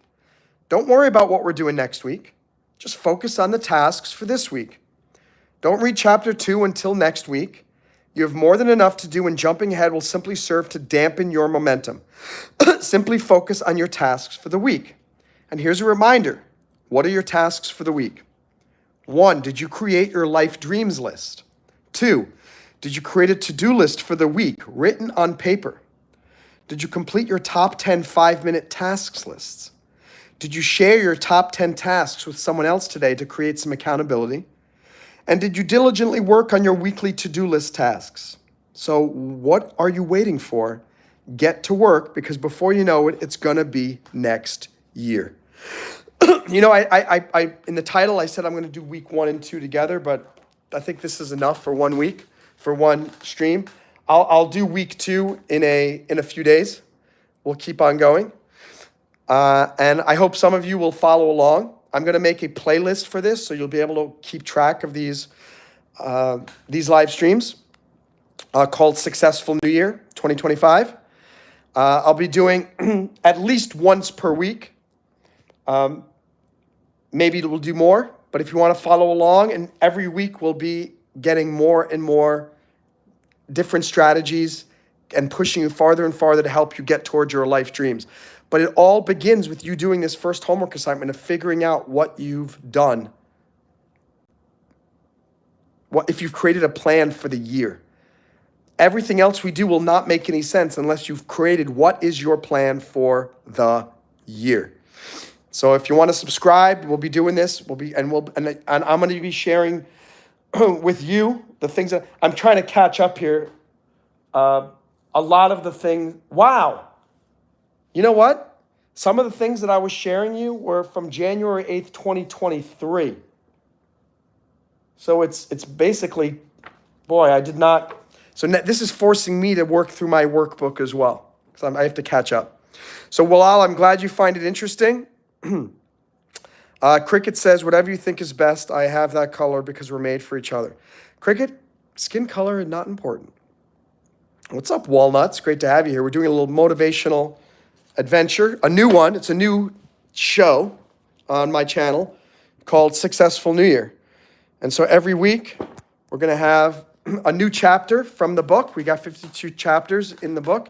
Don't worry about what we're doing next week. Just focus on the tasks for this week. Don't read chapter 2 until next week. You have more than enough to do, and jumping ahead will simply serve to dampen your momentum. Simply focus on your tasks for the week. And here's a reminder. What are your tasks for the week? 1, did you create your life dreams list? 2, did you create a to-do list for the week written on paper? Did you complete your top 10 5-minute tasks lists? Did you share your top 10 tasks with someone else today to create some accountability? And did you diligently work on your weekly to-do list tasks? So what are you waiting for? Get to work, because before you know it, it's going to be next year. You know, I in the title, I said I'm going to do week 1 and 2 together, but I think this is enough for 1 week, for one stream. I'll do week 2 in a few days. We'll keep on going. And I hope some of you will follow along. I'm going to make a playlist for this, so you'll be able to keep track of these live streams called Successful New Year 2025. I'll be doing at least once per week. Maybe we'll do more, but if you want to follow along, and every week we'll be getting more and more different strategies and pushing you farther and farther to help you get towards your life dreams. But it all begins with you doing this first homework assignment of figuring out what you've done. What if you've created a plan for the year? Everything else we do will not make any sense unless you've created what is your plan for the year. So if you want to subscribe, we'll be doing this. And I'm going to be sharing with you the things that I'm trying to catch up here. A lot of the things. Wow. You know what? Some of the things that I was sharing you were from January 8th, 2023. So it's basically, boy, I did not. So this is forcing me to work through my workbook as well, because I have to catch up. So Walal, I'm glad you find it interesting. Cricket says, whatever you think is best, I have that color because we're made for each other. Cricket, skin color is not important. What's up, Walnuts? Great to have you here. We're doing a little motivational adventure, a new one. It's a new show on my channel called Successful New Year. And so every week, we're going to have a new chapter from the book. We got 52 chapters in the book.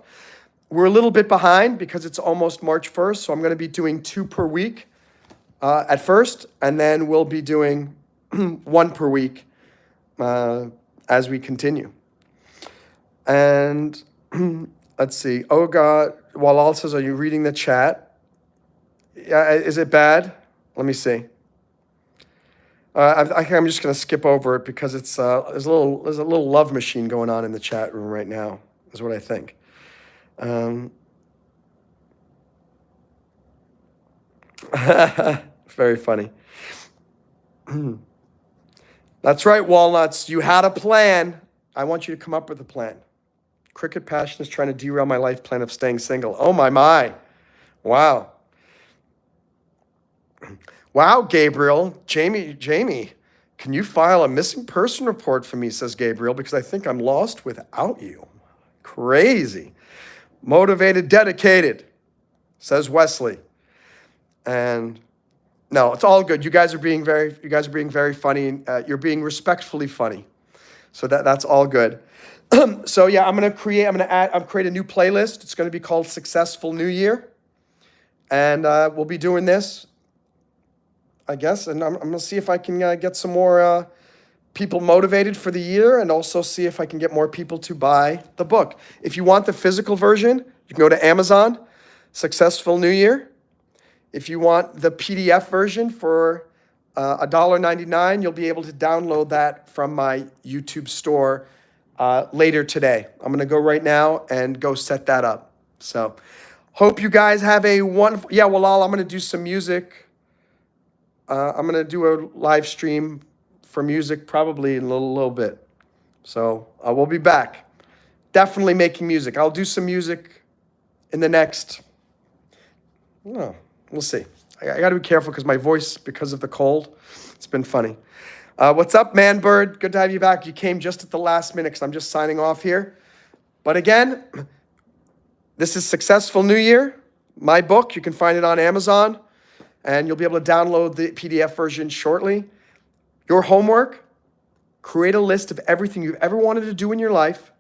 We're a little bit behind because it's almost March 1st, so I'm going to be doing 2 per week at first, and then we'll be doing 1 per week as we continue. And let's see. Oh, God. Walal says, are you reading the chat? Is it bad? Let me see. I think I'm just going to skip over it because it's there's a little love machine going on in the chat room right now, is what I think. Very funny. That's right, Walnuts. You had a plan. I want you to come up with a plan. Cricket passion is trying to derail my life plan of staying single. Oh, my. Wow. Wow, Gabriel. Jamie. Can you file a missing person report for me, says Gabriel, because I think I'm lost without you. Crazy. Motivated, dedicated, says Wesley. And no, it's all good. You guys are being very funny. You're being respectfully funny. So that's all good. So yeah, I'm gonna create a new playlist. It's gonna be called Successful New Year. And we'll be doing this, I guess, and I'm gonna see if I can get some more people motivated for the year, and also see if I can get more people to buy the book. If you want the physical version, you can go to Amazon, Successful New Year. If you want the PDF version for $1.99, you'll be able to download that from my YouTube store later today. I'm gonna go right now and go set that up. So, hope you guys have a wonderful, I'm gonna do some music. I'm gonna do a live stream for music probably in a little bit. So we'll be back. Definitely making music. I'll do some music in the next, we'll see. I gotta be careful because my voice, because of the cold, it's been funny. What's up, Man Bird? Good to have you back. You came just at the last minute because I'm just signing off here. But again, this is Successful New Year, my book. You can find it on Amazon, and you'll be able to download the PDF version shortly. Your homework, create a list of everything you've ever wanted to do in your life,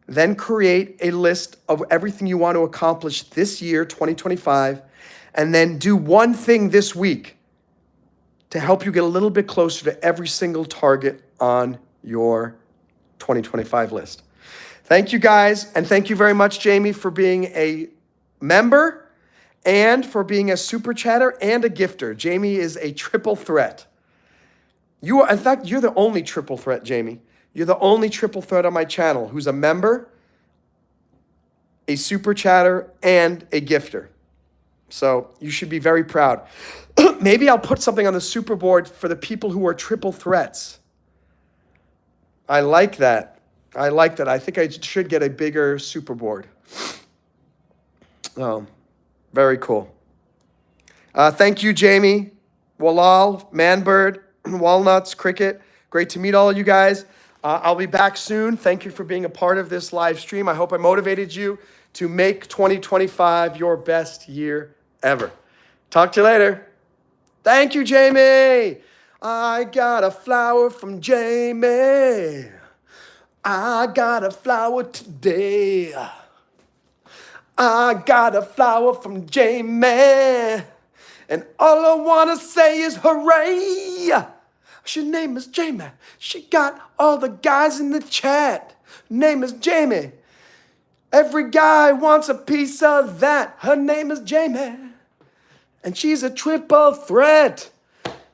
then create a list of everything you want to accomplish this year, 2025, and then do one thing this week to help you get a little bit closer to every single target on your 2025 list. Thank you guys, and thank you very much, Jamie, for being a member and for being a super chatter and a gifter. Jamie is a triple threat. In fact, you're the only triple threat, Jamie. You're the only triple threat on my channel who's a member, a super chatter, and a gifter. So you should be very proud. Maybe I'll put something on the super board for the people who are triple threats. I like that. I think I should get a bigger super board. Oh, very cool. Thank you, Jamie, Walal, Manbird, Walnuts, Cricket. Great to meet all of you guys. I'll be back soon. Thank you for being a part of this live stream. I hope I motivated you to make 2025 your best year ever. Talk to you later. Thank you, Jamie. I got a flower from Jamie. I got a flower today. I got a flower from Jamie. And all I want to say is hooray. Her name is Jamie. She got all the guys in the chat. Name is Jamie. Every guy wants a piece of that. Her name is Jamie. And she's a triple threat.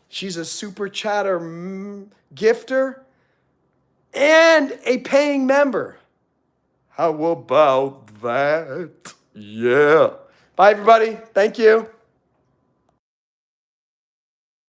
She's a super chatter gifter and a paying member. How about that? Yeah. Bye, everybody. Thank you.